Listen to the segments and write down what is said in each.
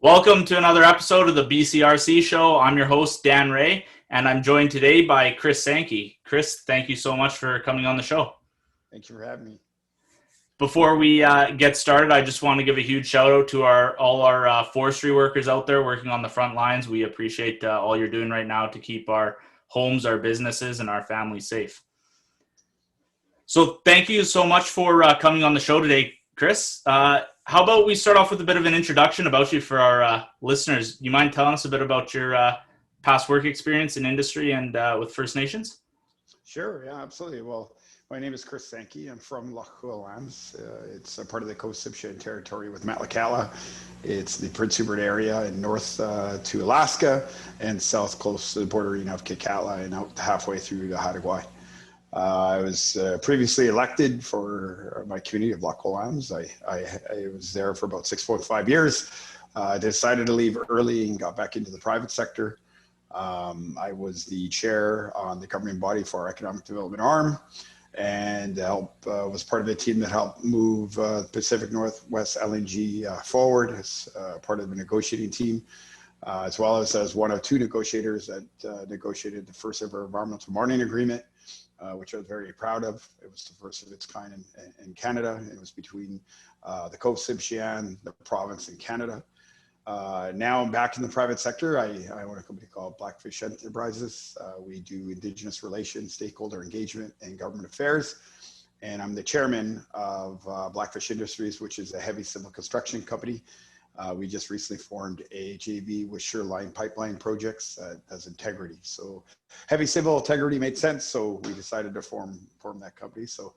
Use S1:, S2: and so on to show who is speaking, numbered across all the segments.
S1: Welcome to another episode of the BCRC show. I'm your host, Dan Ray, and I'm joined today by Chris Sankey. Chris, thank you so much for coming on the show.
S2: Thank you for having me.
S1: Before we get started, I just want to give a huge shout out to all our forestry workers out there working on the front lines. We appreciate all you're doing right now to keep our homes, our businesses, and our families safe. So thank you so much for coming on the show today, Chris. How about we start off with a bit of an introduction about you for our listeners? You mind telling us a bit about your past work experience in industry and with First Nations?
S2: Sure, yeah, absolutely. Well, my name is Chris Sankey. I'm from Loch Lands. It's a part of the Coast Sibshean territory with Metlakatla. It's the Prince Rupert area and north to Alaska and south close to the bordering of Kitkatla and out halfway through to Hattagwai. I was previously elected for my community of Loch Lands. I was there for about 6.5 years. Decided to leave early and got back into the private sector. I was the chair on the governing body for our economic development arm and was part of a team that helped move Pacific Northwest LNG forward as part of the negotiating team, as well as one of two negotiators that negotiated the first ever environmental marine agreement, which I was very proud of. It was the first of its kind in Canada. It was between the Coast Sibshean, the province, and Canada. Now I'm back in the private sector. I own a company called Blackfish Enterprises. We do Indigenous relations, stakeholder engagement, and government affairs. And I'm the chairman of Blackfish Industries, which is a heavy civil construction company. We just recently formed a JV with Shoreline Pipeline Projects as integrity. So heavy civil integrity made sense. So we decided to form that company. So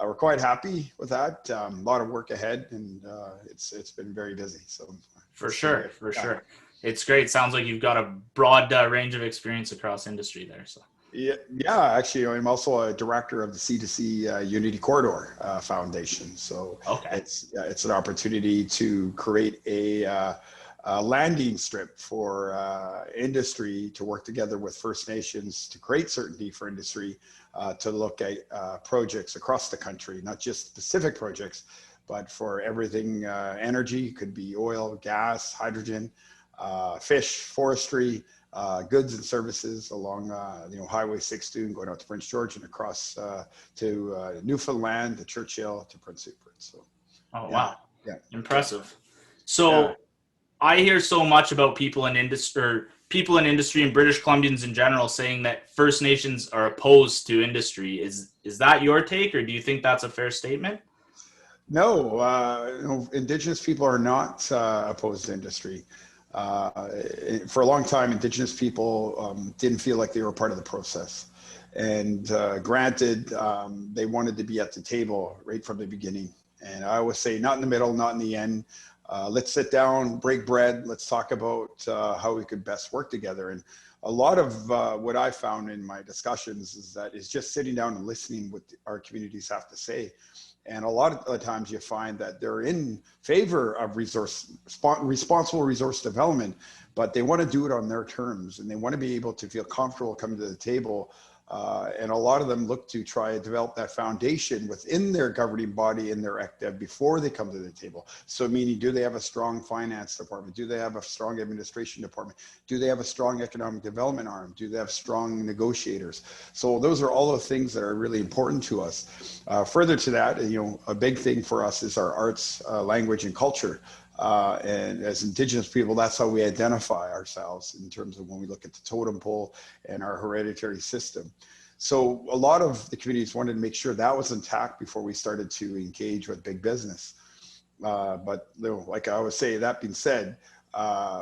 S2: we're quite happy with that. A lot of work ahead, and it's been very busy. So
S1: for sure. It's great. Sounds like you've got a broad range of experience across industry there. So.
S2: Yeah, actually, I'm also a director of the C2C Unity Corridor Foundation. So
S1: okay.
S2: It's an opportunity to create a landing strip for industry to work together with First Nations to create certainty for industry to look at projects across the country, not just specific projects, but for everything energy. Could be oil, gas, hydrogen, fish, forestry, goods and services along Highway 62 and going out to Prince George and across to Newfoundland, to Churchill, to Prince Rupert. So,
S1: wow, impressive. So, I hear so much about people in industry and British Columbians in general saying that First Nations are opposed to industry. Is that your take, or do you think that's a fair statement?
S2: No, Indigenous people are not opposed to industry. For a long time, Indigenous people didn't feel like they were part of the process. And granted, they wanted to be at the table right from the beginning. And I always say, not in the middle, not in the end. Let's sit down, break bread. Let's talk about how we could best work together. And a lot of what I found in my discussions is just sitting down and listening what our communities have to say. And a lot of the times you find that they're in favor of responsible resource development, but they want to do it on their terms and they want to be able to feel comfortable coming to the table. And a lot of them look to try to develop that foundation within their governing body and their ECDEV before they come to the table. So meaning, do they have a strong finance department? Do they have a strong administration department? Do they have a strong economic development arm? Do they have strong negotiators? So those are all the things that are really important to us. Further to that, a big thing for us is our arts, language, and culture. And as Indigenous people, that's how we identify ourselves in terms of when we look at the totem pole and our hereditary system. So a lot of the communities wanted to make sure that was intact before we started to engage with big business. But like I always say, that being said,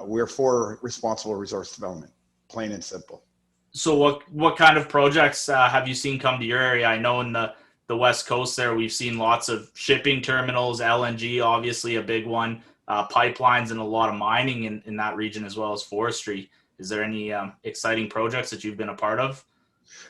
S2: we're for responsible resource development, plain and simple.
S1: So what kind of projects have you seen come to your area? I know in the West Coast there, we've seen lots of shipping terminals, LNG, obviously a big one. Pipelines and a lot of mining in that region, as well as forestry. Is there any exciting projects that you've been a part of?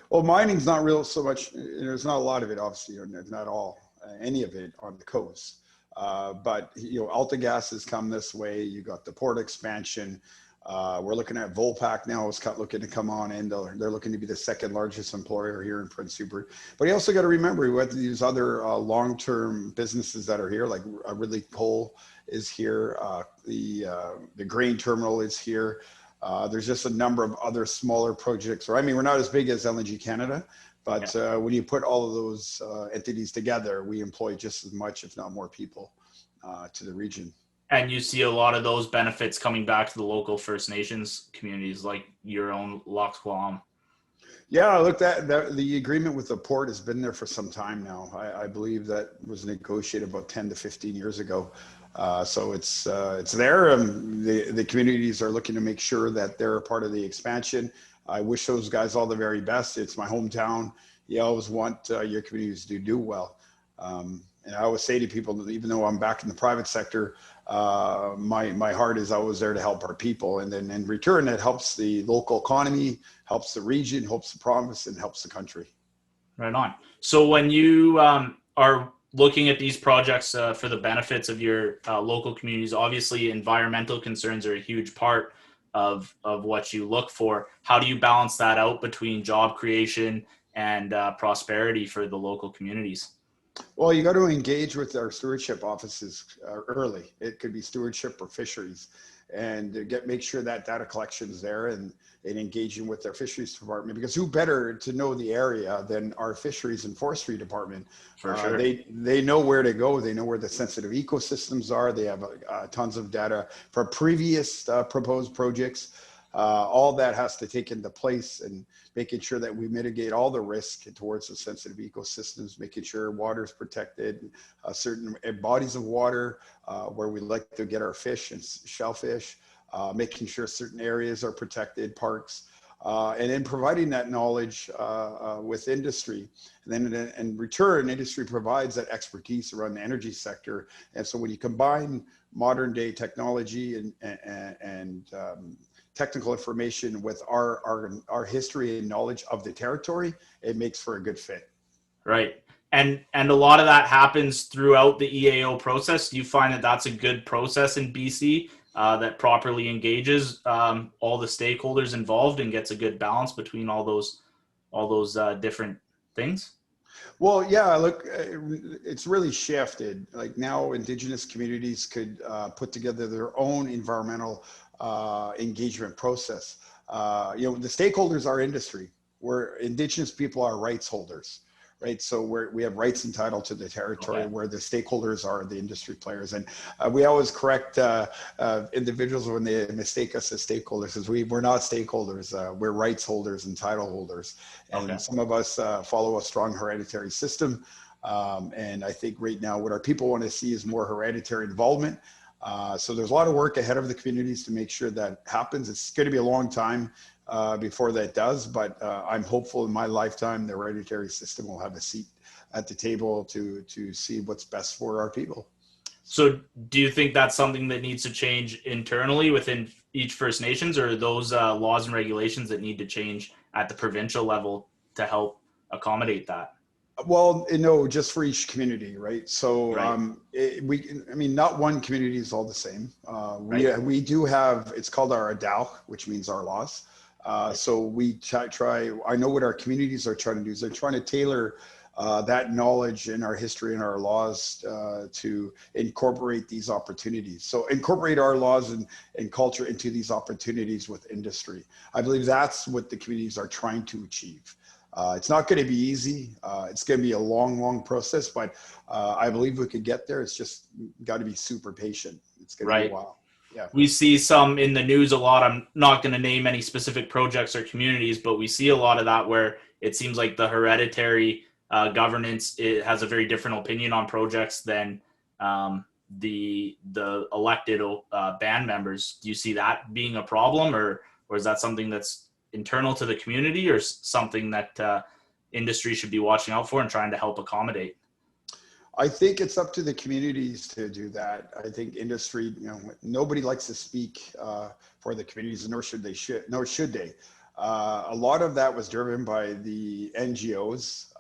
S2: Well, mining's not real so much. There's not a lot of it, obviously, or not all, any of it on the coast. But AltaGas has come this way. You got the port expansion. We're looking at Volpac now is looking to come on in. They're looking to be the second largest employer here in Prince Rupert. But you also got to remember we have these other long-term businesses that are here, like Ridley Coal is here. The grain terminal is here. There's just a number of other smaller projects. Or I mean, we're not as big as LNG Canada, but when you put all of those entities together, we employ just as much, if not more people to the region.
S1: And you see a lot of those benefits coming back to the local First Nations communities, like your own Loch Quam.
S2: Yeah, look, that the agreement with the port has been there for some time now. I believe that was negotiated about 10 to 15 years ago. So it's there. The communities are looking to make sure that they're a part of the expansion. I wish those guys all the very best. It's my hometown. You always want your communities to do well. And I always say to people that even though I'm back in the private sector, my heart is always there to help our people. And then in return, it helps the local economy, helps the region, helps the province, and helps the country.
S1: Right on. So when you are looking at these projects for the benefits of your local communities, obviously environmental concerns are a huge part of what you look for. How do you balance that out between job creation and prosperity for the local communities?
S2: Well, you got to engage with our stewardship offices early. It could be stewardship or fisheries, and make sure that data collection is there, and engaging with their fisheries department, because who better to know the area than our fisheries and forestry department?
S1: For sure.
S2: They know where to go. They know where the sensitive ecosystems are. They have tons of data for previous proposed projects. All that has to take into place, and making sure that we mitigate all the risk towards the sensitive ecosystems, making sure water is protected, certain bodies of water where we like to get our fish and shellfish, making sure certain areas are protected, parks, and then providing that knowledge with industry. And then in return, industry provides that expertise around the energy sector. And so when you combine modern day technology and technical information with our history and knowledge of the territory, it makes for a good fit.
S1: Right. And a lot of that happens throughout the EAO process. Do you find that that's a good process in BC that properly engages all the stakeholders involved and gets a good balance between all those different things?
S2: Well, yeah, look, it's really shifted. Like now, Indigenous communities could put together their own environmental engagement process. The stakeholders are industry. Where Indigenous people are rights holders, right? So we have rights entitled to the territory, where the stakeholders are the industry players. And we always correct individuals when they mistake us as stakeholders, because we're not stakeholders. We're rights holders and title holders. And some of us follow a strong hereditary system. And I think right now what our people want to see is more hereditary involvement. So there's a lot of work ahead of the communities to make sure that happens. It's going to be a long time before that does, but I'm hopeful in my lifetime the hereditary system will have a seat at the table to see what's best for our people.
S1: So do you think that's something that needs to change internally within each First Nations, or are those laws and regulations that need to change at the provincial level to help accommodate that?
S2: Well, just for each community, right? So not one community is all the same. We do have, it's called our ADAL, which means our laws. So we try, I know what our communities are trying to do is they're trying to tailor that knowledge in our history and our laws to incorporate these opportunities. So incorporate our laws and culture into these opportunities with industry. I believe that's what the communities are trying to achieve. It's not going to be easy. It's going to be a long, long process, but I believe we could get there. It's just got to be super patient. It's going to be a while. Yeah.
S1: We see some in the news a lot. I'm not going to name any specific projects or communities, but we see a lot of that where it seems like the hereditary governance has a very different opinion on projects than the elected band members. Do you see that being a problem, or is that something that's internal to the community, or something that industry should be watching out for and trying to help accommodate?
S2: I think it's up to the communities to do that. I think industry, nobody likes to speak for the communities, nor should they. A lot of that was driven by the NGOs.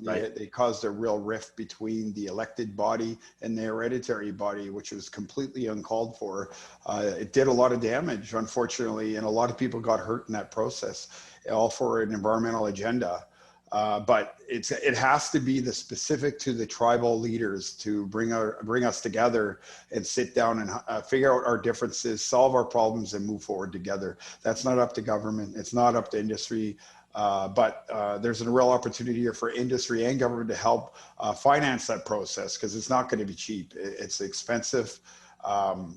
S1: Right.
S2: They caused a real rift between the elected body and the hereditary body, which was completely uncalled for. It did a lot of damage, unfortunately, and a lot of people got hurt in that process, all for an environmental agenda. But it has to be the specific to the tribal leaders to bring us together and sit down and figure out our differences, solve our problems, and move forward together. That's not up to government. It's not up to industry. But there's a real opportunity here for industry and government to help finance that process, because it's not going to be cheap. It's expensive.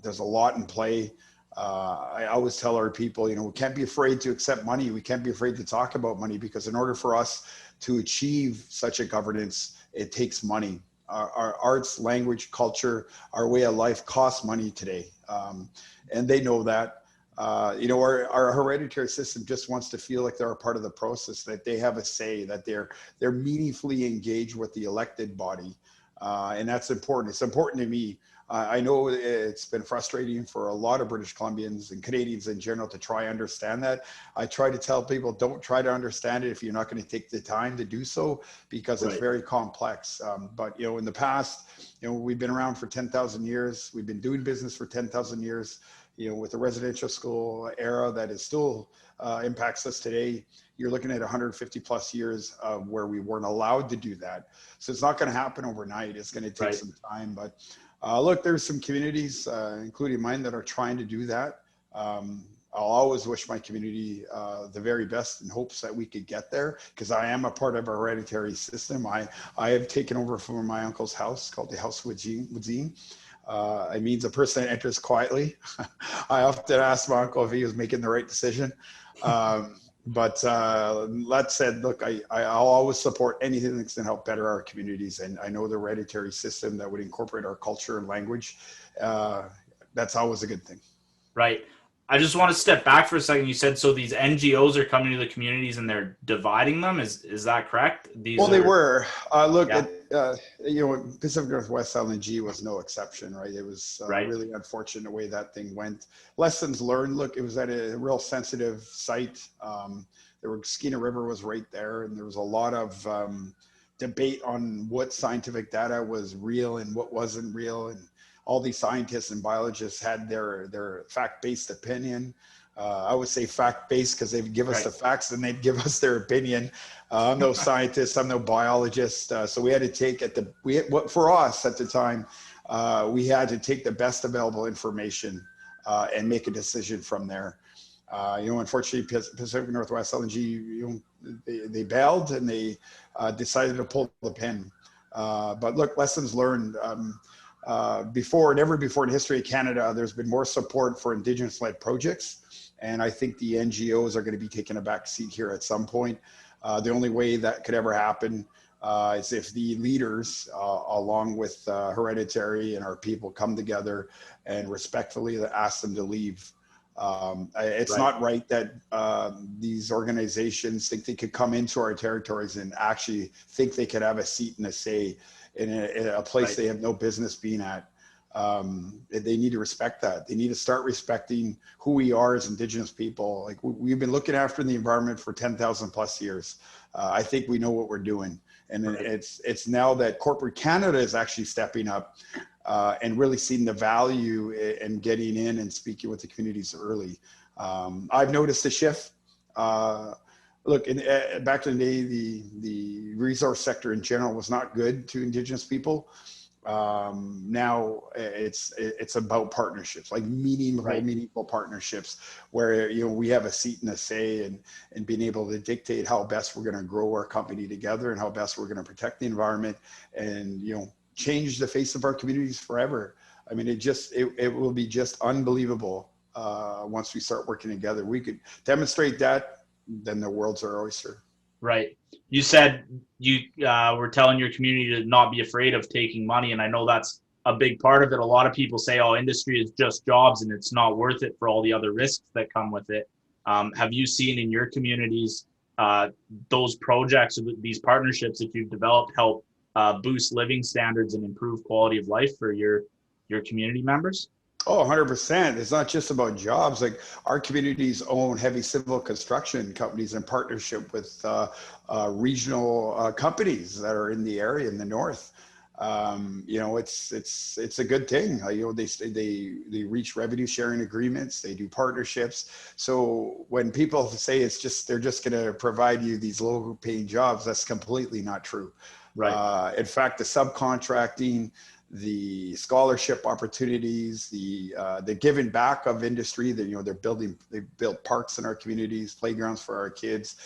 S2: There's a lot in play. I always tell our people, we can't be afraid to accept money. We can't be afraid to talk about money, because in order for us to achieve such a governance, it takes money. Our arts, language, culture, our way of life costs money today. And they know that. Our hereditary system just wants to feel like they're a part of the process, that they have a say, that they're meaningfully engaged with the elected body. And that's important. It's important to me. I know it's been frustrating for a lot of British Columbians and Canadians in general to try and understand that. I try to tell people, don't try to understand it if you're not going to take the time to do so, because it's very complex. But in the past, we've been around for 10,000 years. We've been doing business for 10,000 years. With the residential school era that is still impacts us today, you're looking at 150 plus years of where we weren't allowed to do that. So it's not going to happen overnight. It's going to take some time. But look, there's some communities, including mine, that are trying to do that. I'll always wish my community the very best in hopes that we could get there, because I am a part of a hereditary system. I have taken over from my uncle's house called the House Wadzine. It means a person that enters quietly. I often ask my uncle if he was making the right decision. But that said, look, I'll always support anything that's going to help better our communities. And I know the hereditary system that would incorporate our culture and language, that's always a good thing.
S1: Right. I just want to step back for a second. You said, so these NGOs are coming to the communities and they're dividing them. Is that correct?
S2: They were. Look, Pacific Northwest LNG was no exception, right? It was really unfortunate the way that thing went. Lessons learned. Look, it was at a real sensitive site. Skeena River was right there, and there was a lot of debate on what scientific data was real and what wasn't real, and all these scientists and biologists had their fact-based opinion. I would say fact-based because they'd give us the facts and they'd give us their opinion. I'm no scientist, I'm no biologist. So we had to take for us at the time, we had to take the best available information and make a decision from there. Unfortunately, Pacific Northwest LNG, they bailed and they decided to pull the pin. But look, lessons learned. Never before in the history of Canada, there's been more support for Indigenous-led projects. And I think the NGOs are going to be taking a back seat here at some point. The only way that could ever happen is if the leaders, along with hereditary and our people, come together and respectfully ask them to leave. It's not right that these organizations think they could come into our territories and actually think they could have a seat and a say in a place they have no business being at. They need to respect that. They need to start respecting who we are as Indigenous people. Like we've been looking after the environment for 10,000 plus years. I think we know what we're doing. And it's now that corporate Canada is actually stepping up and really seeing the value in getting in and speaking with the communities early. I've noticed a shift. Look, back in the day, the resource sector in general was not good to Indigenous people. Now it's about partnerships, like meaningful partnerships where, we have a seat and a say and being able to dictate how best we're going to grow our company together and how best we're going to protect the environment and, change the face of our communities forever. I mean, it will be just unbelievable once we start working together. We could demonstrate that, then the world's our oyster.
S1: Right. You said you were telling your community to not be afraid of taking money. And I know that's a big part of it. A lot of people say, oh, industry is just jobs and it's not worth it for all the other risks that come with it. Have you seen in your communities those projects, these partnerships that you've developed help boost living standards and improve quality of life for your community members?
S2: Oh, 100%. It's not just about jobs. Like our communities own heavy civil construction companies in partnership with regional companies that are in the area in the north. You know, it's a good thing. You know, they reach revenue sharing agreements. They do partnerships. So when people say they're just going to provide you these low paying jobs, that's completely not true.
S1: Right.
S2: In fact, the subcontracting, the scholarship opportunities, the giving back of industry, that, you know, they built parks in our communities, playgrounds for our kids,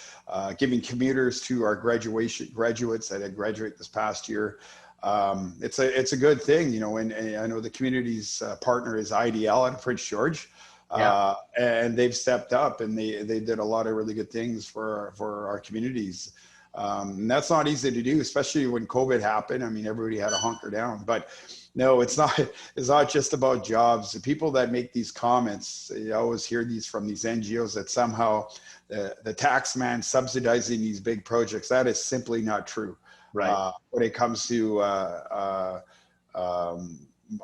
S2: giving commuters to our graduates that had graduated this past year. It's a good thing, you know, and I know the community's partner is IDL out of Prince George.
S1: Yeah.
S2: And they've stepped up and they did a lot of really good things for our communities. And that's not easy to do, especially when COVID happened. I mean, everybody had to hunker down, but no, it's not just about jobs. The people that make these comments, you always hear these from these NGOs that somehow the tax man subsidizing these big projects. That is simply not true.
S1: Right.
S2: When it comes to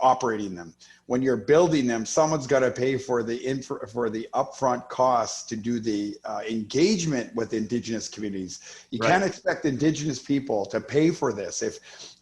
S2: operating them. When you're building them, someone's got to pay for the upfront costs to do the engagement with Indigenous communities. You
S1: Right.
S2: can't expect Indigenous people to pay for this. If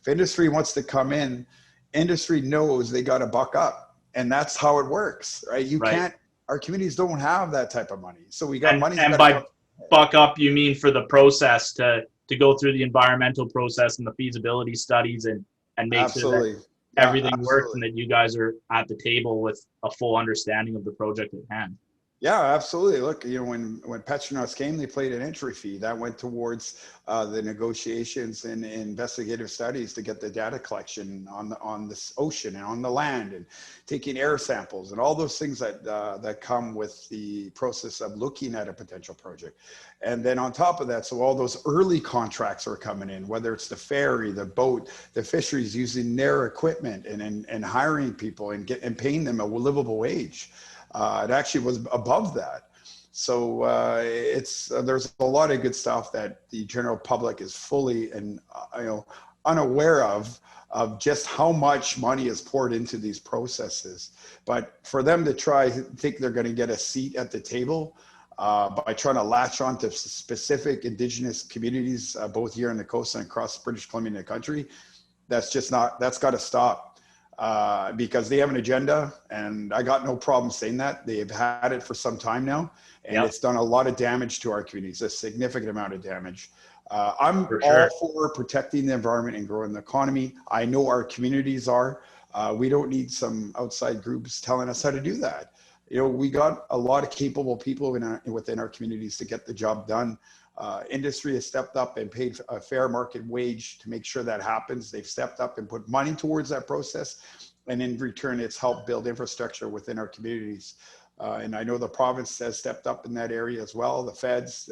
S2: industry wants to come in, industry knows they got to buck up, and that's how it works, right? You
S1: Right.
S2: can't. Our communities don't have that type of money, so we got money's
S1: And
S2: got to
S1: by
S2: come.
S1: buck up, you mean for the process to go through the environmental process and the feasibility studies and make sure that
S2: Absolutely, yeah,
S1: everything works
S2: absolutely.
S1: and that you guys are at the table with a full understanding of the project at hand.
S2: Yeah, absolutely. Look, you know, when Petronas came, they paid an entry fee that went towards the negotiations and investigative studies to get the data collection on this ocean and on the land, and taking air samples and all those things that come with the process of looking at a potential project. And then on top of that, so all those early contracts are coming in, whether it's the ferry, the boat, the fisheries, using their equipment and hiring people and paying them a livable wage. It actually was above that. So there's a lot of good stuff that the general public is fully and unaware of just how much money is poured into these processes. But for them to think they're going to get a seat at the table by trying to latch on to specific Indigenous communities, both here on the coast and across British Columbia and the country, that's got to stop. Because they have an agenda, and I got no problem saying that. They've had it for some time now, and
S1: Yep.
S2: it's done a lot of damage to our communities, a significant amount of damage. I'm
S1: For
S2: all
S1: sure.
S2: for protecting the environment and growing the economy. I know our communities are. We don't need some outside groups telling us how to do that. You know, we got a lot of capable people within our communities to get the job done. Industry has stepped up and paid a fair market wage to make sure that happens. They've stepped up and put money towards that process. And in return, it's helped build infrastructure within our communities. And I know the province has stepped up in that area as well, the feds.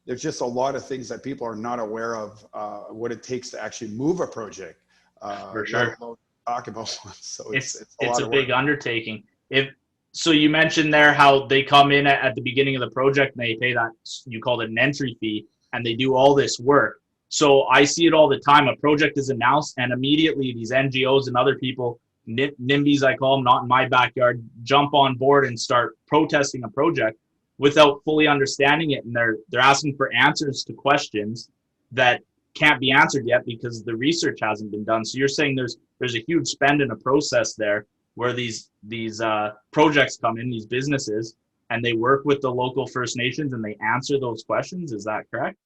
S2: There's just a lot of things that people are not aware of, what it takes to actually move a project,
S1: For
S2: let
S1: sure.
S2: alone talk about one. So it's a
S1: It's
S2: lot
S1: a
S2: of work.
S1: big undertaking. If so, you mentioned there how they come in at the beginning of the project and they pay that, you called it an entry fee, and they do all this work. So I see it all the time. A project is announced, and immediately these NGOs and other people, NIMBYs I call them, not in my backyard, jump on board and start protesting a project without fully understanding it, and they're asking for answers to questions that can't be answered yet because the research hasn't been done. So you're saying there's a huge spend in a process there where these projects come in, these businesses, and they work with the local First Nations and they answer those questions. Is that correct?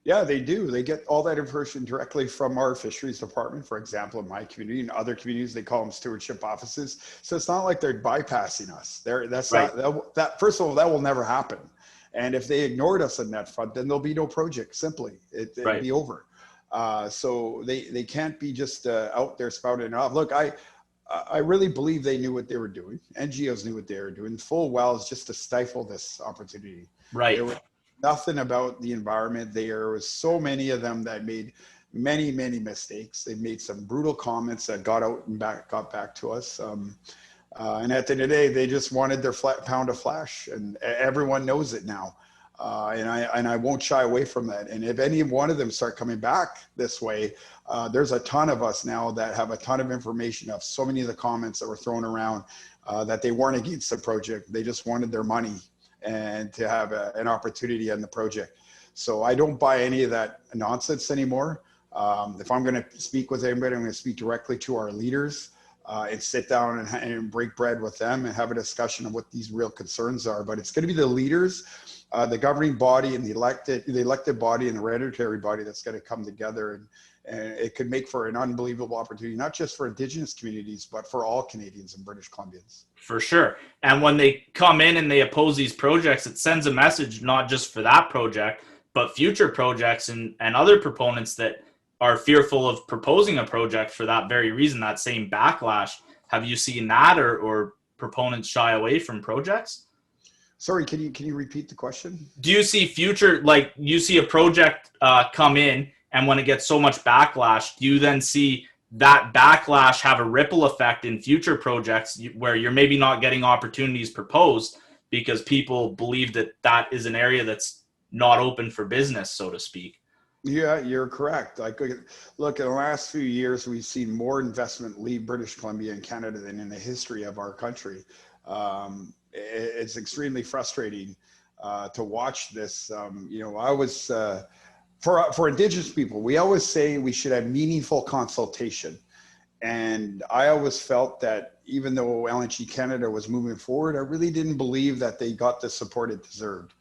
S2: Yeah, they do. They get all that information directly from our fisheries department, for example, in my community and other communities, they call them stewardship offices. So it's not like they're bypassing us. That's
S1: Right.
S2: not that. First of all, that will never happen. And if they ignored us in that front, then there'll be no project. Simply, it'd
S1: Right.
S2: be over. So they can't be just out there spouting it off. Look, I really believe they knew what they were doing. NGOs knew what they were doing full well, is just to stifle this opportunity. There
S1: Right.
S2: was nothing about the environment. There was so many of them that made many mistakes. They made some brutal comments that got out and got back to us. And at the end of the day, they just wanted their pound of flesh, and everyone knows it now. And I won't shy away from that. And if any one of them start coming back this way, there's a ton of us now that have a ton of information of so many of the comments that were thrown around that they weren't against the project. They just wanted their money and to have an opportunity on the project. So I don't buy any of that nonsense anymore. If I'm going to speak with anybody, I'm going to speak directly to our leaders and sit down and break bread with them and have a discussion of what these real concerns are. But it's going to be the leaders, the governing body and the elected body and the hereditary body that's going to come together. And it could make for an unbelievable opportunity, not just for Indigenous communities, but for all Canadians and British Columbians.
S1: For sure. And when they come in and they oppose these projects, it sends a message not just for that project, but future projects and other proponents that are fearful of proposing a project for that very reason, that same backlash. Have you seen that, or proponents shy away from projects?
S2: Sorry, can you repeat the question?
S1: Do you see future, like you see a project come in, and when it gets so much backlash, do you then see that backlash have a ripple effect in future projects where you're maybe not getting opportunities proposed because people believe that that is an area that's not open for business, so to speak?
S2: Yeah, you're correct. Like, look, in the last few years, we've seen more investment leave British Columbia and Canada than in the history of our country. It's extremely frustrating to watch this. I was for Indigenous people, we always say we should have meaningful consultation. And I always felt that even though LNG Canada was moving forward, I really didn't believe that they got the support it deserved,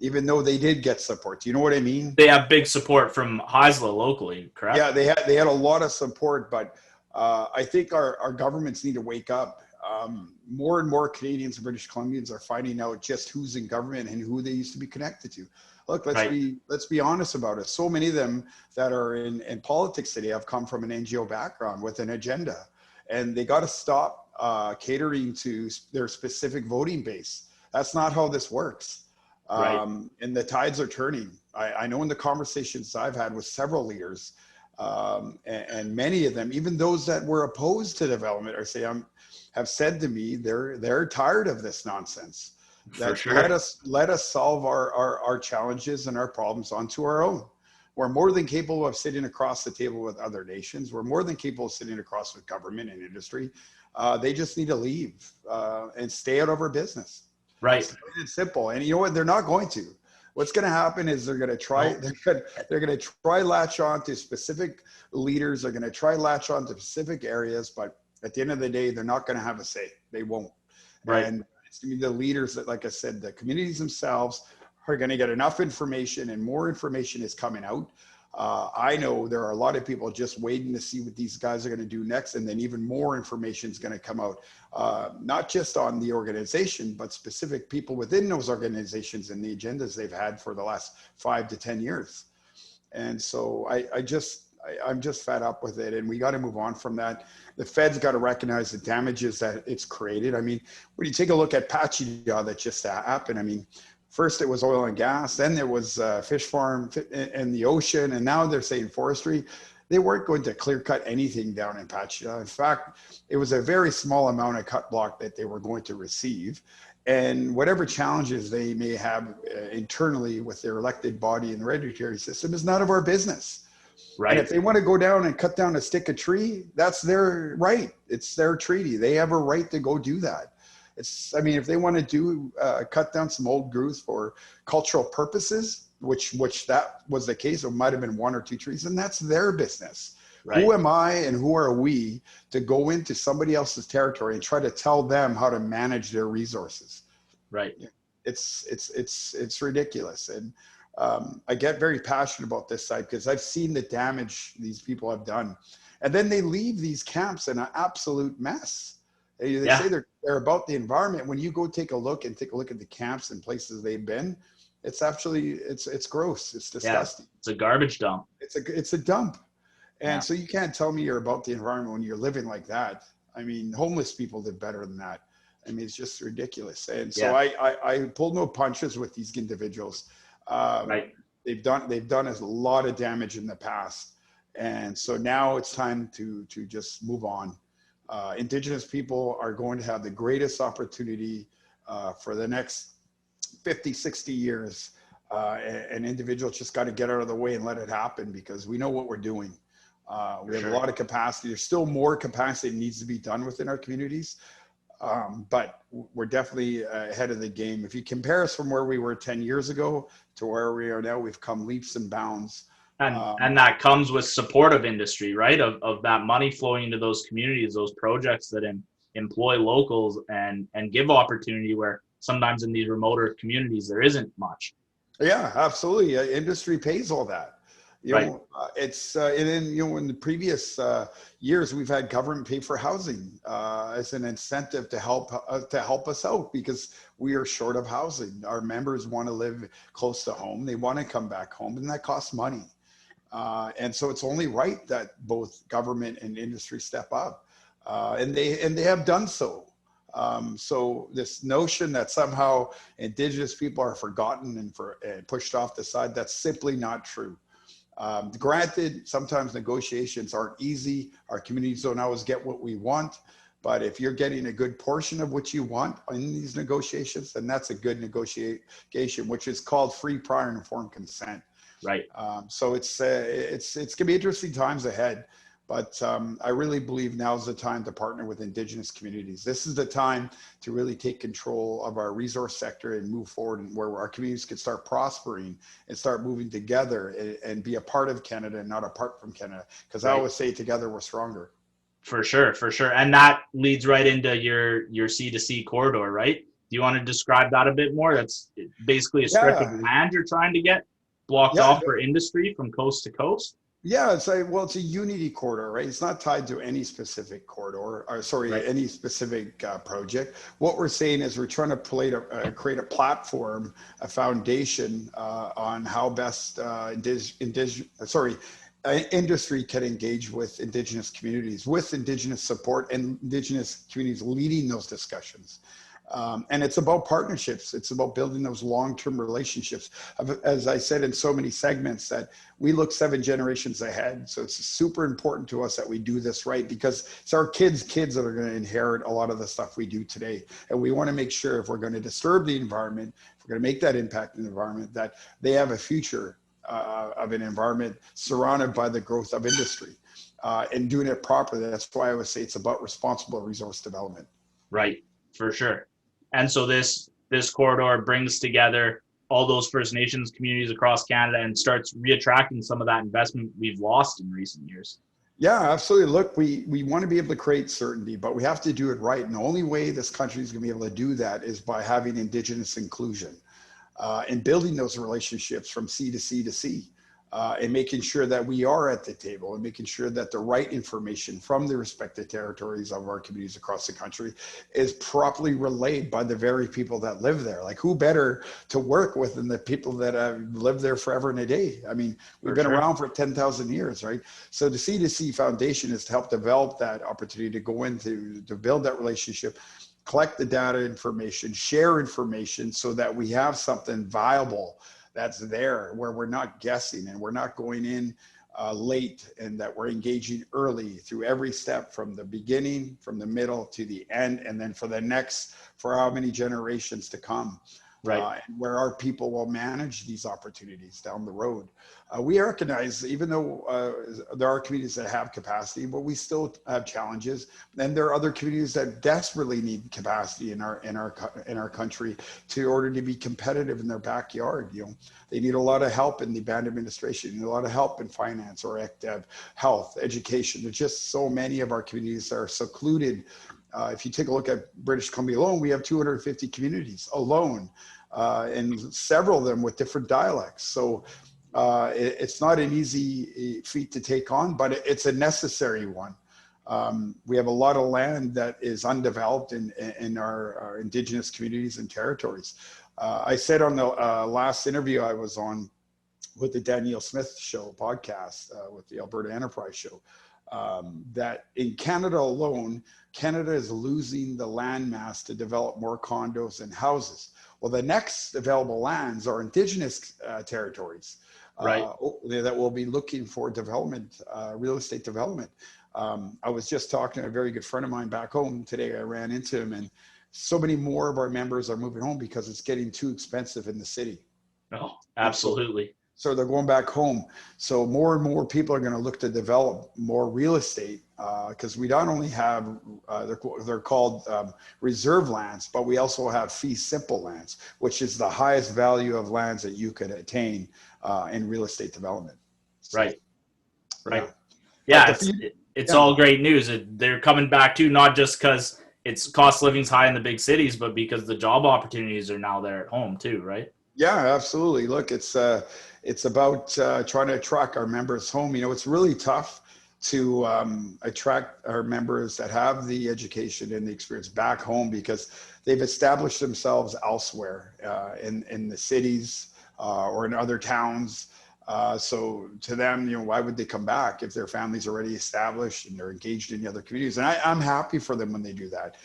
S2: even though they did get support. Do you know what I mean?
S1: They have big support from Haisla locally, correct?
S2: Yeah, they had a lot of support, but I think our governments need to wake up. More and more Canadians and British Columbians are finding out just who's in government and who they used to be connected to. Look, let's be honest about it. So many of them that are in politics today have come from an NGO background with an agenda, and they got to stop catering to their specific voting base. That's not how this works. And the tides are turning. I know in the conversations I've had with several leaders, and many of them, even those that were opposed to development, have said to me they're tired of this nonsense. That
S1: sure.
S2: let us solve our challenges and our problems onto our own. We're more than capable of sitting across the table with other nations. We're more than capable of sitting across with government and industry. They just need to leave and stay out of our business.
S1: Right.
S2: It's simple. And you know what? They're not going to. What's going to happen is they're going to try. They're going to try latch on to specific leaders. They're going to try latch on to specific areas. But at the end of the day, they're not going to have a say. They won't.
S1: Right.
S2: And it's going to be the leaders that, like I said, the communities themselves are going to get enough information, and more information is coming out. I know there are a lot of people just waiting to see what these guys are going to do next, and then even more information is going to come out, not just on the organization, but specific people within those organizations and the agendas they've had for the last 5 to 10 years. And so I'm just fed up with it, and we got to move on from that. The Fed's got to recognize the damages that it's created. I mean, when you take a look at Pachiya that just happened, I mean, first it was oil and gas, then there was fish farm in the ocean, and now they're saying forestry. They weren't going to clear cut anything down in Pachiya. In fact, it was a very small amount of cut block that they were going to receive. And whatever challenges they may have internally with their elected body and the hereditary system is none of our business.
S1: Right.
S2: And if they want to go down and cut down a stick of tree, that's their right. It's their treaty. They have a right to go do that. If they want to cut down some old growth for cultural purposes, which that was the case, it might have been 1 or 2 trees, and that's their business. Right. Who am I and who are we to go into somebody else's territory and try to tell them how to manage their resources?
S1: Right.
S2: It's ridiculous. And I get very passionate about this side because I've seen the damage these people have done. And then they leave these camps in an absolute mess. They say they're about the environment. When you go take a look at the camps and places they've been, it's actually, it's gross. It's disgusting.
S1: Yeah, it's a garbage dump.
S2: It's a dump. And so you can't tell me you're about the environment when you're living like that. I mean, homeless people did better than that. I mean, it's just ridiculous. And so I pull no punches with these individuals.
S1: Right.
S2: They've done a lot of damage in the past. And so now it's time to just move on. Indigenous people are going to have the greatest opportunity for the next 50, 60 years An individual just got to get out of the way and let it happen, because we know what we're doing. We have a lot of capacity. There's still more capacity that needs to be done within our communities. But we're definitely ahead of the game. If you compare us from where we were 10 years ago to where we are now, we've come leaps and bounds.
S1: And that comes with support of industry, right? Of that money flowing into those communities, those projects that employ locals and give opportunity where sometimes in these remoter communities there isn't much.
S2: Yeah, absolutely. Industry pays all that.
S1: Right.
S2: And then, in the previous years, we've had government pay for housing as an incentive to help us out, because we are short of housing. Our members want to live close to home. They want to come back home, and that costs money. And so it's only right that both government and industry step up, and they have done so. So this notion that somehow Indigenous people are forgotten and pushed off the side, that's simply not true. Granted, sometimes negotiations aren't easy. Our communities don't always get what we want, but if you're getting a good portion of what you want in these negotiations, then that's a good negotiation, which is called free, prior, and informed consent.
S1: Right.
S2: So it's gonna be interesting times ahead, but I really believe now's the time to partner with Indigenous communities. This is the time to really take control of our resource sector and move forward, and where our communities can start prospering and start moving together and be a part of Canada and not apart from Canada. Because I always say, together we're stronger.
S1: For sure. And that leads right into your C2C corridor, right? Do you want to describe that a bit more? That's basically a strip of land you're trying to get blocked off for industry from coast to coast.
S2: Yeah, it's a unity corridor, right? It's not tied to any specific corridor, any specific project. What we're saying is we're trying to create a platform, a foundation on how best industry can engage with Indigenous communities, with Indigenous support, and Indigenous communities leading those discussions. And it's about partnerships. It's about building those long-term relationships. As I said in so many segments, that we look 7 generations ahead. So it's super important to us that we do this right, because it's our kids that are going to inherit a lot of the stuff we do today. And we want to make sure, if we're going to disturb the environment, if we're going to make that impact in the environment, that they have a future of an environment surrounded by the growth of industry, and doing it properly. That's why I would say it's about responsible resource development.
S1: Right, for sure. And so this corridor brings together all those First Nations communities across Canada and starts reattracting some of that investment we've lost in recent years.
S2: Yeah, absolutely. Look, we want to be able to create certainty, but we have to do it right. And the only way this country is going to be able to do that is by having Indigenous inclusion, and building those relationships from C to C to C. And making sure that we are at the table, and making sure that the right information from the respective territories of our communities across the country is properly relayed by the very people that live there. Like, who better to work with than the people that have lived there forever and a day? I mean, we've been around for 10,000 years, right? So the C2C Foundation is to help develop that opportunity to go into, to build that relationship, collect the data information, share information, so that we have something viable that's there, where we're not guessing and we're not going in late, and that we're engaging early through every step, from the beginning, from the middle to the end, and then for how many generations to come. Right. Where our people will manage these opportunities down the road. We recognize, even though there are communities that have capacity, but we still have challenges. And there are other communities that desperately need capacity in our country in order to be competitive in their backyard. They need a lot of help in the band administration, they need a lot of help in finance or health, education. There's just so many of our communities that are secluded. If you take a look at British Columbia alone, we have 250 communities alone, and several of them with different dialects. So it's not an easy feat to take on, but it's a necessary one. We have a lot of land that is undeveloped in our Indigenous communities and territories. I said on the last interview I was on with the Danielle Smith show podcast, with the Alberta Enterprise show, that in Canada alone, Canada is losing the land mass to develop more condos and houses. Well, the next available lands are Indigenous territories, right, that will be looking for development, real estate development. I was just talking to a very good friend of mine back home today. I ran into him, and so many more of our members are moving home because it's getting too expensive in the city.
S1: No,
S2: And so
S1: absolutely.
S2: they're going back home. So more and more people are going to look to develop more real estate because we not only have they're called reserve lands, but we also have fee simple lands, which is the highest value of lands that you could attain in real estate development. So
S1: Right.
S2: yeah,
S1: Right.
S2: but
S1: Yeah,
S2: the
S1: it's
S2: fee,
S1: it's
S2: yeah.
S1: all great news. They're coming back too, not just because it's cost of living's high in the big cities, but because the job opportunities are now there at home too, right?
S2: Yeah, absolutely. Look, it's about trying to attract our members home. You know, it's really tough to attract our members that have the education and the experience back home because they've established themselves elsewhere in the cities or in other towns. So to them, you know, why would they come back if their family's already established and they're engaged in the other communities? And I'm happy for them when they do that.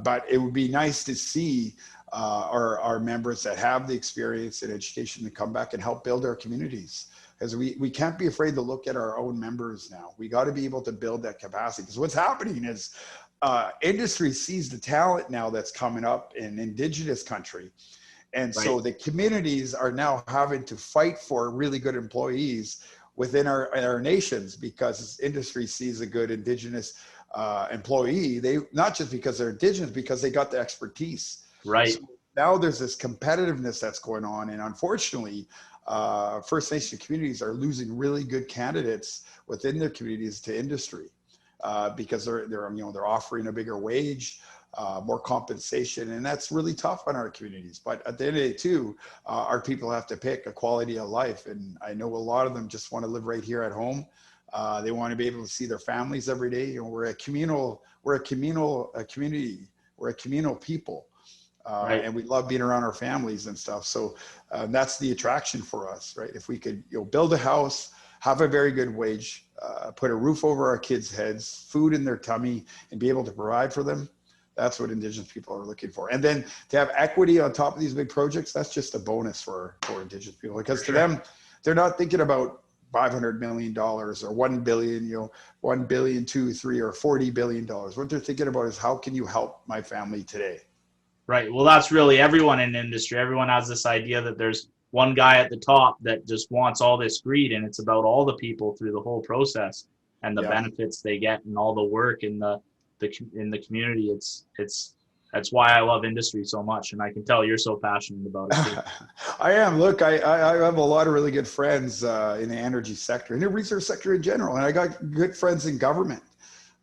S2: But it would be nice to see our members that have the experience and education to come back and help build our communities. Because we can't be afraid to look at our own members now. We got to be able to build that capacity. Because what's happening is industry sees the talent now that's coming up in Indigenous country. And
S1: Right.
S2: so the communities are now having to fight for really good employees within our nations because industry sees a good Indigenous employee. They not just because they're Indigenous, because they got the expertise. So
S1: Right.
S2: now there's this competitiveness that's going on, and unfortunately, First Nation communities are losing really good candidates within their communities to industry because they're offering a bigger wage, more compensation, and that's really tough on our communities. But at the end of the day, too, our people have to pick a quality of life, and I know a lot of them just want to live right here at home. They want to be able to see their families every day. You know, we're a community, we're a communal people.
S1: Right.
S2: And we love being around our families and stuff. So that's the attraction for us, right? If we could, you know, build a house, have a very good wage, put a roof over our kids' heads, food in their tummy, and be able to provide for them. That's what Indigenous people are looking for. And then to have equity on top of these big projects, that's just a bonus for Indigenous people because
S1: For
S2: to
S1: sure.
S2: them, they're not thinking about $500 million or 1 billion, 1 billion, 2, 3, or $40 billion. What they're thinking about is how can you help my family today?
S1: Right. Well, that's really everyone in industry. Everyone has this idea that there's one guy at the top that just wants all this greed, and it's about all the people through the whole process and the
S2: Yeah.
S1: benefits they get and all the work in the community. It's that's why I love industry so much, and I can tell you're so passionate about it too.
S2: I am. Look, I have a lot of really good friends in the energy sector, in the research sector in general, and I got good friends in government.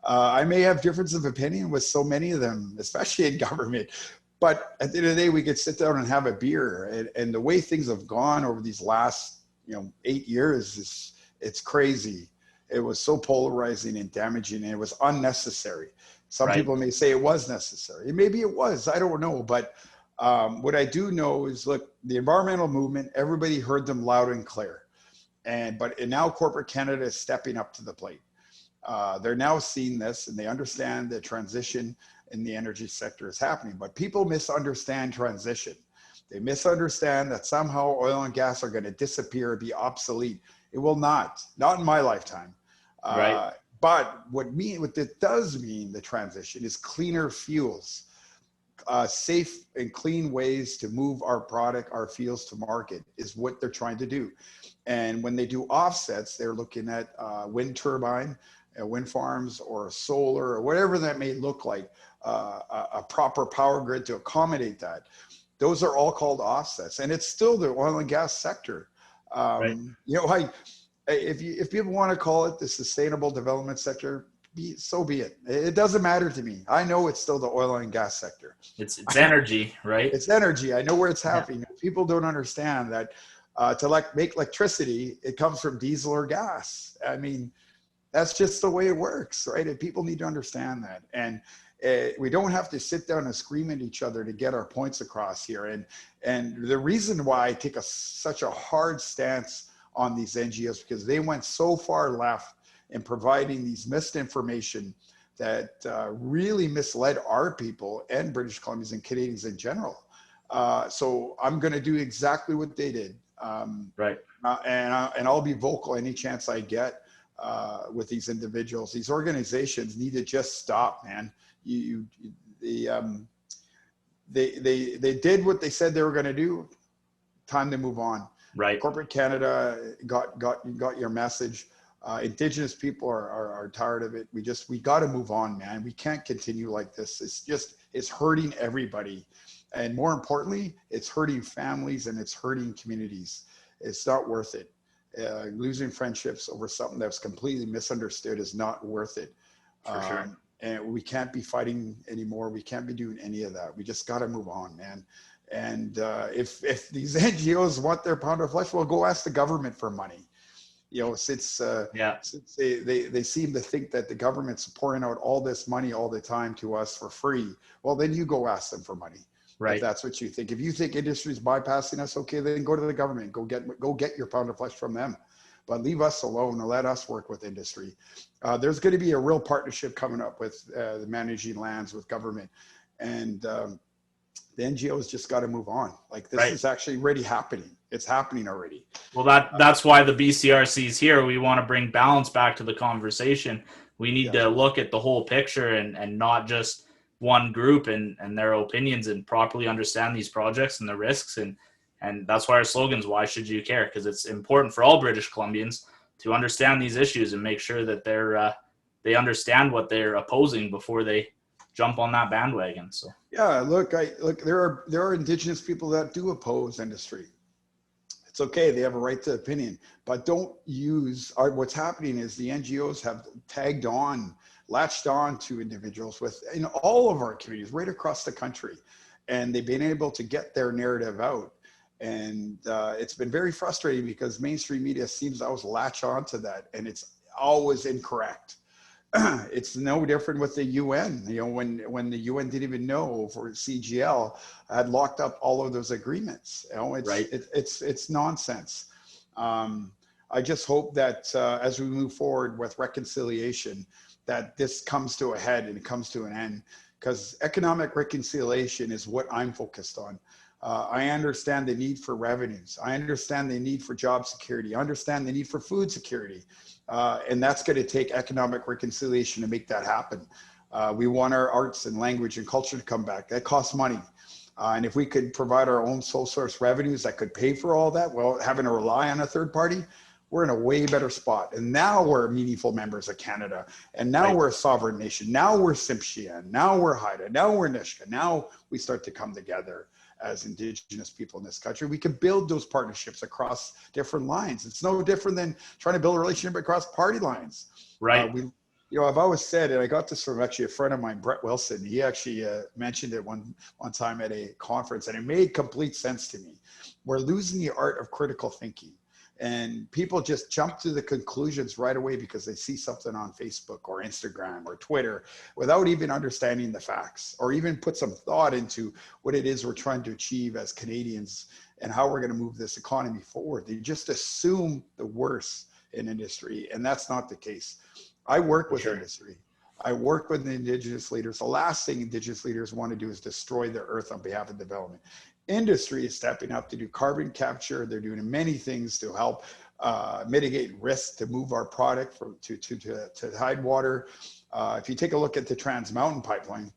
S2: I may have difference of opinion with so many of them, especially in government, but at the end of the day, we could sit down and have a beer. And the way things have gone over these last, 8 years it's crazy. It was so polarizing and damaging, and it was unnecessary. Some
S1: Right.
S2: people may say it was necessary. Maybe it was. I don't know, but what I do know is, look, the environmental movement, everybody heard them loud and clear. And now corporate Canada is stepping up to the plate. They're now seeing this and they understand the transition in the energy sector is happening. But people misunderstand transition. They misunderstand that somehow oil and gas are going to disappear or be obsolete. It will not in my lifetime.
S1: Right.
S2: But what it does mean, the transition, is cleaner fuels, safe and clean ways to move our product, our fuels to market is what they're trying to do. And when they do offsets, they're looking at wind farms or solar or whatever that may look like, a proper power grid to accommodate that. Those are all called offsets, and it's still the oil and gas sector.
S1: Right.
S2: If people want to call it the sustainable development sector, so be it. It doesn't matter to me. I know it's still the oil and gas sector.
S1: It's energy, right?
S2: It's energy. I know where it's
S1: Yeah.
S2: happening. People don't understand that to make electricity, it comes from diesel or gas. I mean, that's just the way it works, right? And people need to understand that. And we don't have to sit down and scream at each other to get our points across here. And the reason why I take such a hard stance on these NGOs, because they went so far left in providing these misinformation that really misled our people and British Columbians and Canadians in general. So I'm going to do exactly what they did.
S1: Right.
S2: And I'll be vocal any chance I get with these individuals. These organizations need to just stop, man. They did what they said they were going to do. Time to move on.
S1: Right.
S2: Corporate Canada got your message. Indigenous people are tired of it. We got to move on, man. We can't continue like this. It's hurting everybody. And more importantly, it's hurting families and it's hurting communities. It's not worth it. Losing friendships over something that's completely misunderstood is not worth it.
S1: For sure.
S2: And we can't be fighting anymore. We can't be doing any of that. We just got to move on, man. And if these NGOs want their pound of flesh, well, go ask the government for money. Since they seem to think that the government's pouring out all this money all the time to us for free, well, then you go ask them for money. Right. If that's what you think. If you think industry's bypassing us, okay, then go to the government. Go get your pound of flesh from them. But leave us alone and let us work with industry. There's going to be a real partnership coming up with the managing lands with government. And the NGOs just got to move on. Like this is actually already happening. It's happening already. Well,
S1: that's why the BCRC is here. We want to bring balance back to the conversation. We need to look at the whole picture and not just one group and their opinions, and properly understand these projects and the risks. And that's why our slogan is, why should you care? Because it's important for all British Columbians to understand these issues and make sure that they understand what they're opposing before they jump on that bandwagon. So
S2: look, there are Indigenous people that do oppose industry. It's okay, they have a right to opinion, but don't use what's happening is the NGOs have latched on to individuals in all of our communities right across the country, and they've been able to get their narrative out. And it's been very frustrating because mainstream media seems to always latch on to that, and it's always incorrect. It's no different with the UN. When the UN didn't even know for CGL had locked up all of those agreements. It's nonsense. I just hope that as we move forward with reconciliation, that this comes to a head and it comes to an end, because economic reconciliation is what I'm focused on. I understand the need for revenues. I understand the need for job security. I understand the need for food security. And that's going to take economic reconciliation to make that happen. We want our arts and language and culture to come back. That costs money. And if we could provide our own sole source revenues that could pay for all that, well, having to rely on a third party, we're in a way better spot. And now we're meaningful members of Canada. And now we're a sovereign nation. Now we're Tsimshian. Now we're Haida. Now we're Nisga'a. Now we start to come together as Indigenous people in this country. We can build those partnerships across different lines. It's no different than trying to build a relationship across party lines. Right. I've always said, and I got this from actually a friend of mine, Brett Wilson. He actually mentioned it one time at a conference, and it made complete sense to me. We're losing the art of critical thinking. And people just jump to the conclusions right away because they see something on Facebook or Instagram or Twitter without even understanding the facts, or even put some thought into what it is we're trying to achieve as Canadians and how we're going to move this economy forward. They just assume the worst in industry, and that's not the case. I work with industry. I work with the Indigenous leaders. The last thing Indigenous leaders want to do is destroy the earth on behalf of development. Industry is stepping up to do carbon capture. They're doing many things to help mitigate risk, to move our product to Tidewater. If you take a look at the Trans Mountain pipeline,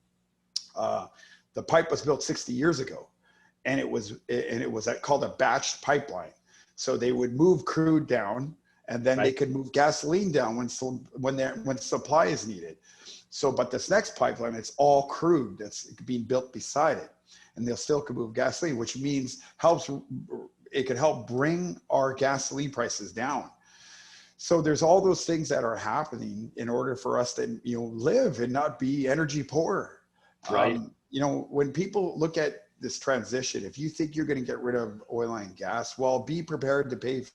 S2: the pipe was built 60 years ago, and it was called a batch pipeline. So they would move crude down, and then they could move gasoline down when supply is needed. So, but this next pipeline, it's all crude that's being built beside it, and they'll still can move gasoline, which means it could help bring our gasoline prices down. So there's all those things that are happening in order for us to live and not be energy poor. Right. When people look at this transition, if you think you're going to get rid of oil and gas, well, be prepared to pay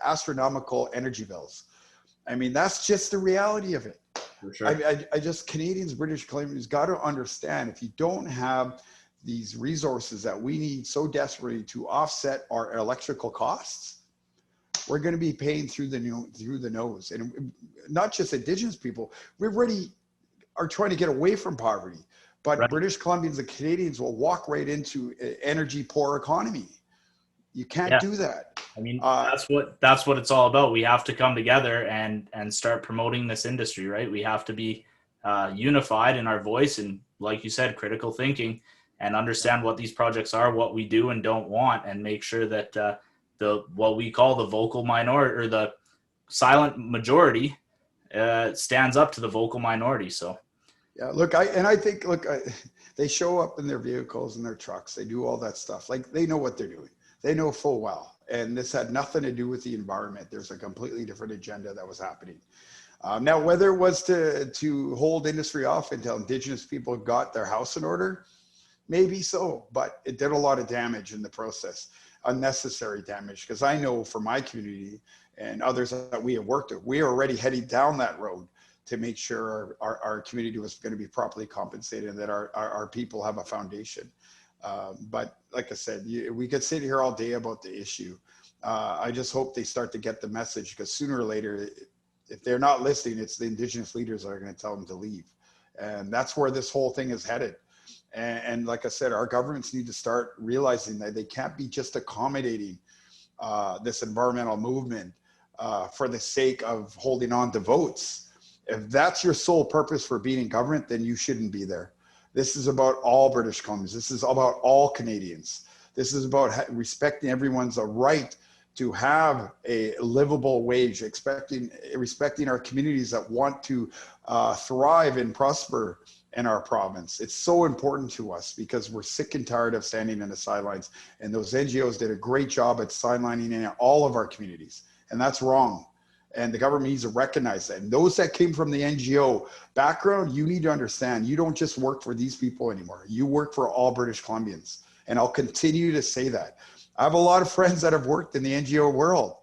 S2: astronomical energy bills. I mean, that's just the reality of it. For sure. I just, Canadians, British Columbians got to understand, if you don't have these resources that we need so desperately to offset our electrical costs, we're going to be paying through the nose. And not just Indigenous people, we already are trying to get away from poverty. But British Columbians and Canadians will walk right into an energy poor economy. You can't do that.
S1: I mean, that's what it's all about. We have to come together and start promoting this industry, right? We have to be unified in our voice, and like you said, critical thinking. and understand what these projects are, what we do and don't want, and make sure that what we call the vocal minority or the silent majority stands up to the vocal minority. So
S2: yeah, look, they show up in their vehicles and their trucks. They do all that stuff. Like, they know what they're doing. They know full well. And this had nothing to do with the environment. There's a completely different agenda that was happening. Now, whether it was to hold industry off until Indigenous people got their house in order, maybe so, but it did a lot of damage in the process, unnecessary damage. Because I know for my community and others that we have worked with, we are already heading down that road to make sure our community was going to be properly compensated and that our people have a foundation. But like I said, we could sit here all day about the issue. I just hope they start to get the message, because sooner or later, if they're not listening, it's the Indigenous leaders that are going to tell them to leave. And that's where this whole thing is headed. And like I said, our governments need to start realizing that they can't be just accommodating this environmental movement for the sake of holding on to votes. If that's your sole purpose for being in government, then you shouldn't be there. This is about all British Columbians. This is about all Canadians. This is about respecting everyone's right to have a livable wage, respecting our communities that want to thrive and prosper in our province. It's so important to us because we're sick and tired of standing in the sidelines. And those NGOs did a great job at sidelining in all of our communities. And that's wrong. And the government needs to recognize that. And those that came from the NGO background, you need to understand, you don't just work for these people anymore. You work for all British Columbians. And I'll continue to say that. I have a lot of friends that have worked in the NGO world.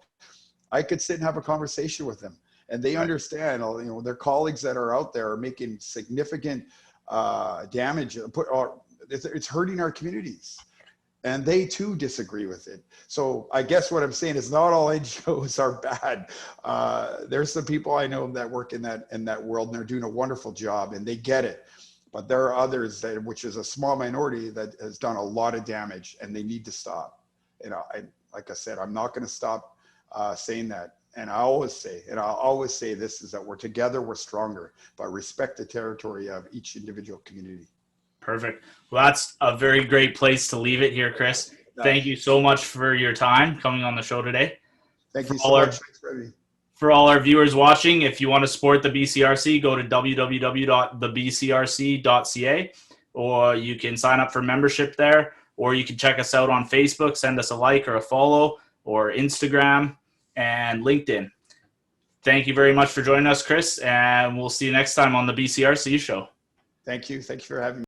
S2: I could sit and have a conversation with them, and they understand, their colleagues that are out there are making significant damage. It's hurting our communities. And they too disagree with it. So I guess what I'm saying is not all NGOs are bad. There's some people I know that work in that world, and they're doing a wonderful job, and they get it. But there are others which is a small minority, that has done a lot of damage, and they need to stop. Like I said, I'm not going to stop saying that. And I'll always say this, is that we're together, we're stronger, but respect the territory of each individual community.
S1: Perfect. Well, that's a very great place to leave it here, Chris. Thank you so much for your time coming on the show today.
S2: Thank you so much. Thanks for having me.
S1: For all our viewers watching, if you want to support the BCRC, go to www.thebcrc.ca, or you can sign up for membership there, or you can check us out on Facebook, send us a like or a follow, or Instagram and LinkedIn. Thank you very much for joining us, Chris, and we'll see you next time on the BCRC show.
S2: Thank you. Thank you for having me.